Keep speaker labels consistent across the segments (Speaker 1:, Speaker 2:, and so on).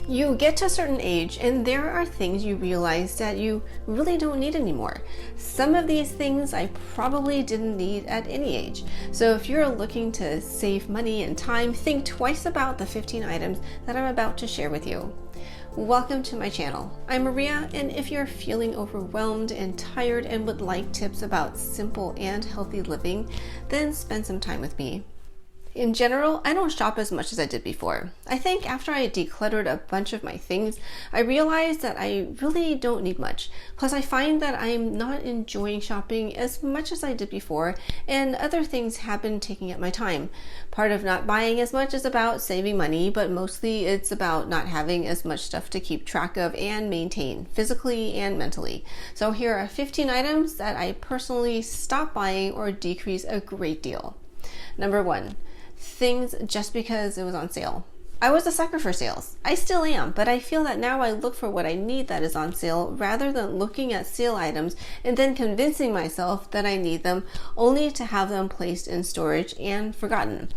Speaker 1: You get to a certain age and there are things you realize that you really don't need anymore. Some of these things I probably didn't need at any age. So if you're looking to save money and time, think twice about the 15 items that I'm about to share with you. Welcome to my channel. I'm Maria, and if you're feeling overwhelmed and tired and would like tips about simple and healthy living, then spend some time with me. In general, I don't shop as much as I did before. I think after I decluttered a bunch of my things, I realized that I really don't need much. Plus, I find that I'm not enjoying shopping as much as I did before, and other things have been taking up my time. Part of not buying as much is about saving money, but mostly it's about not having as much stuff to keep track of and maintain, physically and mentally. So here are 15 items that I personally stopped buying or decreased a great deal. Number 1. Things just because it was on sale. I was a sucker for sales. I still am, but I feel that now I look for what I need that is on sale rather than looking at sale items and then convincing myself that I need them only to have them placed in storage and forgotten.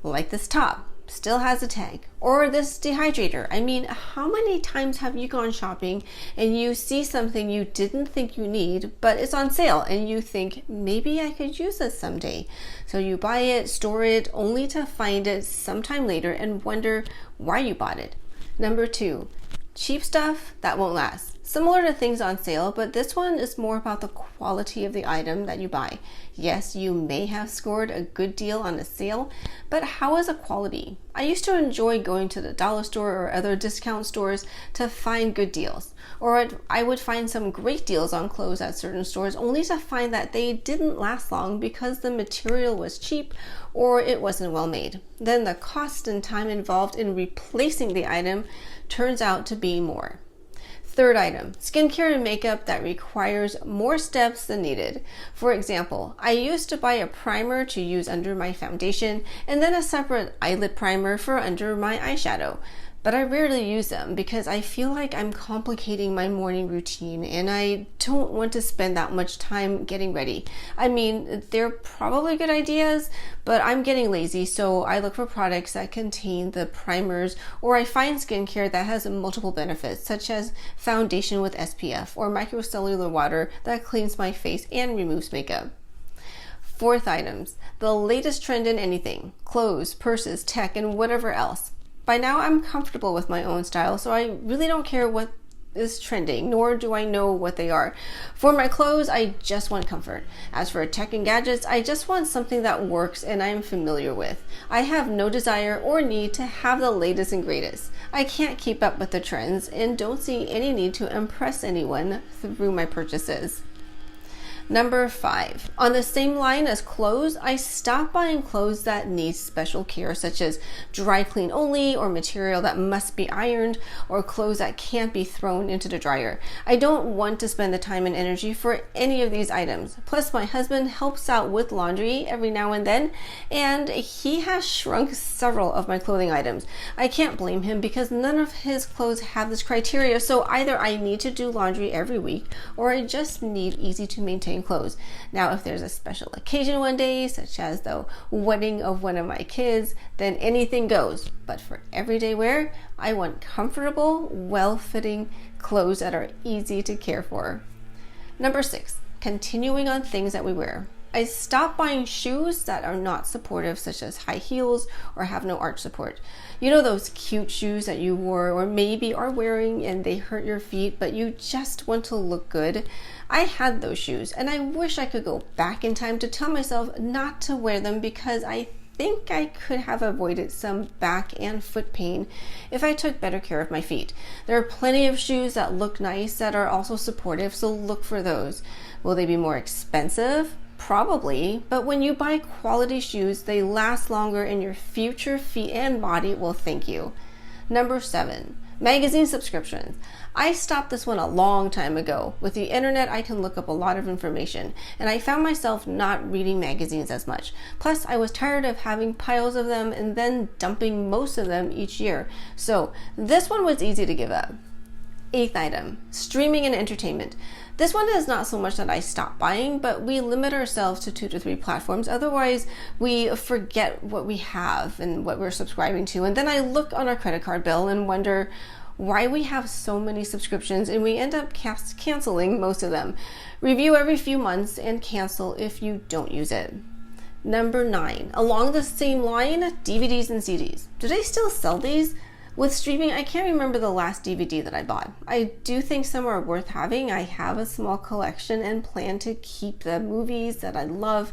Speaker 1: Like this top. Still has a tag, or this dehydrator. I mean, how many times have you gone shopping and you see something you didn't think you need, but it's on sale and you think, maybe I could use this someday. So you buy it, store it, only to find it sometime later and wonder why you bought it. Number 2, cheap stuff that won't last. Similar to things on sale, but this one is more about the quality of the item that you buy. Yes, you may have scored a good deal on a sale, but how is the quality? I used to enjoy going to the dollar store or other discount stores to find good deals. Or I would find some great deals on clothes at certain stores only to find that they didn't last long because the material was cheap or it wasn't well made. Then the cost and time involved in replacing the item turns out to be more. Third item, skincare and makeup that requires more steps than needed. For example, I used to buy a primer to use under my foundation and then a separate eyelid primer for under my eyeshadow. But I rarely use them because I feel like I'm complicating my morning routine and I don't want to spend that much time getting ready. I mean, they're probably good ideas, but I'm getting lazy, so I look for products that contain the primers, or I find skincare that has multiple benefits, such as foundation with SPF or microcellular water that cleans my face and removes makeup. Fourth items, the latest trend in anything, clothes, purses, tech, and whatever else. By now I'm comfortable with my own style, so I really don't care what is trending, nor do I know what they are. For my clothes, I just want comfort. As for tech and gadgets, I just want something that works and I'm familiar with. I have no desire or need to have the latest and greatest. I can't keep up with the trends and don't see any need to impress anyone through my purchases. Number 5, on the same line as clothes, I stopped buying clothes that need special care, such as dry clean only or material that must be ironed or clothes that can't be thrown into the dryer. I don't want to spend the time and energy for any of these items. Plus, my husband helps out with laundry every now and then, and he has shrunk several of my clothing items. I can't blame him because none of his clothes have this criteria, so either I need to do laundry every week or I just need easy to maintain clothes. Now, if there's a special occasion one day, such as the wedding of one of my kids, then anything goes. But for everyday wear, I want comfortable, well-fitting clothes that are easy to care for. Number 6, continuing on things that we wear. I stopped buying shoes that are not supportive, such as high heels or have no arch support. You know those cute shoes that you wore or maybe are wearing and they hurt your feet, but you just want to look good? I had those shoes and I wish I could go back in time to tell myself not to wear them because I think I could have avoided some back and foot pain if I took better care of my feet. There are plenty of shoes that look nice that are also supportive, so look for those. Will they be more expensive? Probably, but when you buy quality shoes, they last longer and your future feet and body will thank you. Number 7, magazine subscriptions. I stopped this one a long time ago. With the internet, I can look up a lot of information, and I found myself not reading magazines as much. Plus, I was tired of having piles of them and then dumping most of them each year. So this one was easy to give up. 8th item, streaming and entertainment. This one is not so much that I stop buying, but we limit ourselves to 2 to 3 platforms. Otherwise, we forget what we have and what we're subscribing to. And then I look on our credit card bill and wonder, why we have so many subscriptions and we end up canceling most of them. Review every few months and cancel if you don't use it. Number 9, along the same line, DVDs and CDs. Do they still sell these? With streaming, I can't remember the last DVD that I bought. I do think some are worth having. I have a small collection and plan to keep the movies that I love,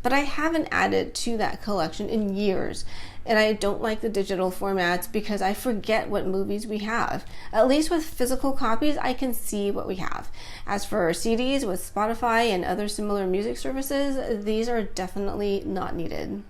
Speaker 1: but I haven't added to that collection in years. And I don't like the digital formats because I forget what movies we have. At least with physical copies, I can see what we have. As for CDs with Spotify and other similar music services, these are definitely not needed.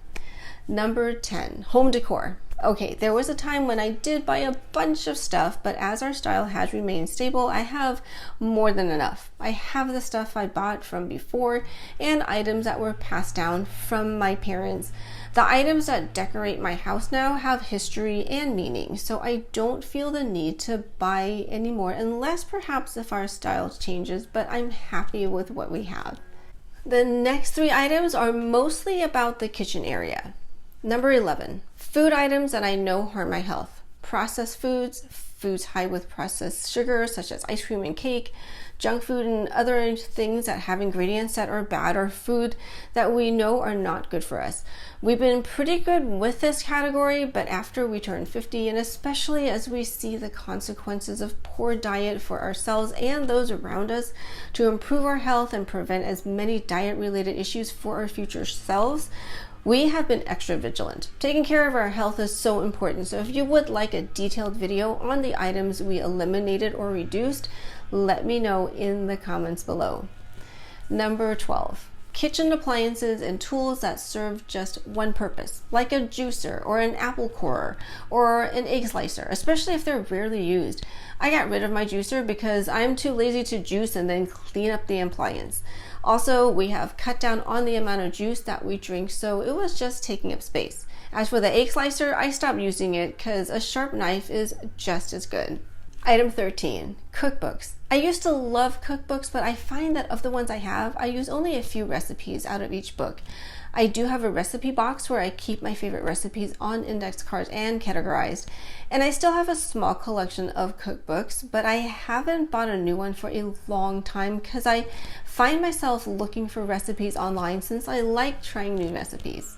Speaker 1: Number 10, home decor. Okay, there was a time when I did buy a bunch of stuff, but as our style has remained stable, I have more than enough. I have the stuff I bought from before and items that were passed down from my parents. The items that decorate my house now have history and meaning, so I don't feel the need to buy anymore unless perhaps if our style changes, but I'm happy with what we have. The next 3 items are mostly about the kitchen area. Number 11, food items that I know harm my health. Processed foods, foods high with processed sugar such as ice cream and cake, junk food and other things that have ingredients that are bad, or food that we know are not good for us. We've been pretty good with this category, but after we turn 50, and especially as we see the consequences of poor diet for ourselves and those around us, to improve our health and prevent as many diet-related issues for our future selves, we have been extra vigilant. Taking care of our health is so important, so if you would like a detailed video on the items we eliminated or reduced, let me know in the comments below. Number 12, kitchen appliances and tools that serve just one purpose, like a juicer or an apple corer or an egg slicer, especially if they're rarely used. I got rid of my juicer because I'm too lazy to juice and then clean up the appliance. Also, we have cut down on the amount of juice that we drink, so it was just taking up space. As for the egg slicer, I stopped using it because a sharp knife is just as good. Item 13, cookbooks. I used to love cookbooks, but I find that of the ones I have, I use only a few recipes out of each book. I do have a recipe box where I keep my favorite recipes on index cards and categorized. And I still have a small collection of cookbooks, but I haven't bought a new one for a long time because I find myself looking for recipes online since I like trying new recipes.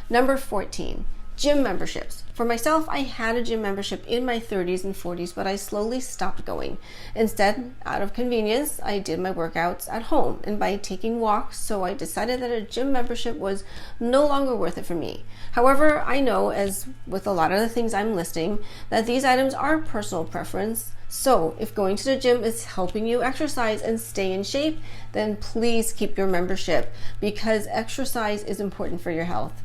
Speaker 1: Number 14, gym memberships. For myself, I had a gym membership in my 30s and 40s, but I slowly stopped going. Instead, out of convenience, I did my workouts at home and by taking walks, so I decided that a gym membership was no longer worth it for me. However, I know, as with a lot of the things I'm listing, that these items are personal preference. So if going to the gym is helping you exercise and stay in shape, then please keep your membership because exercise is important for your health.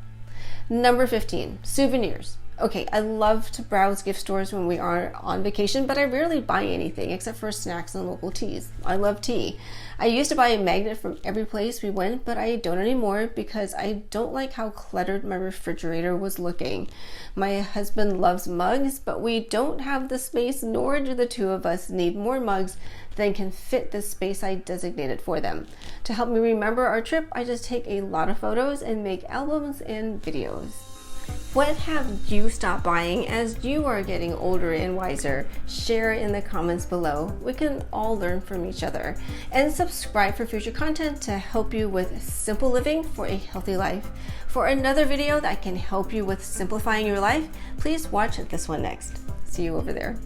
Speaker 1: Number 15, souvenirs. Okay, I love to browse gift stores when we are on vacation, but I rarely buy anything except for snacks and local teas. I love tea. I used to buy a magnet from every place we went, but I don't anymore because I don't like how cluttered my refrigerator was looking. My husband loves mugs, but we don't have the space, nor do the two of us need more mugs than can fit the space I designated for them. To help me remember our trip, I just take a lot of photos and make albums and videos. What have you stopped buying as you are getting older and wiser? Share in the comments below. We can all learn from each other. And subscribe for future content to help you with simple living for a healthy life. For another video that can help you with simplifying your life, please watch this one next. See you over there.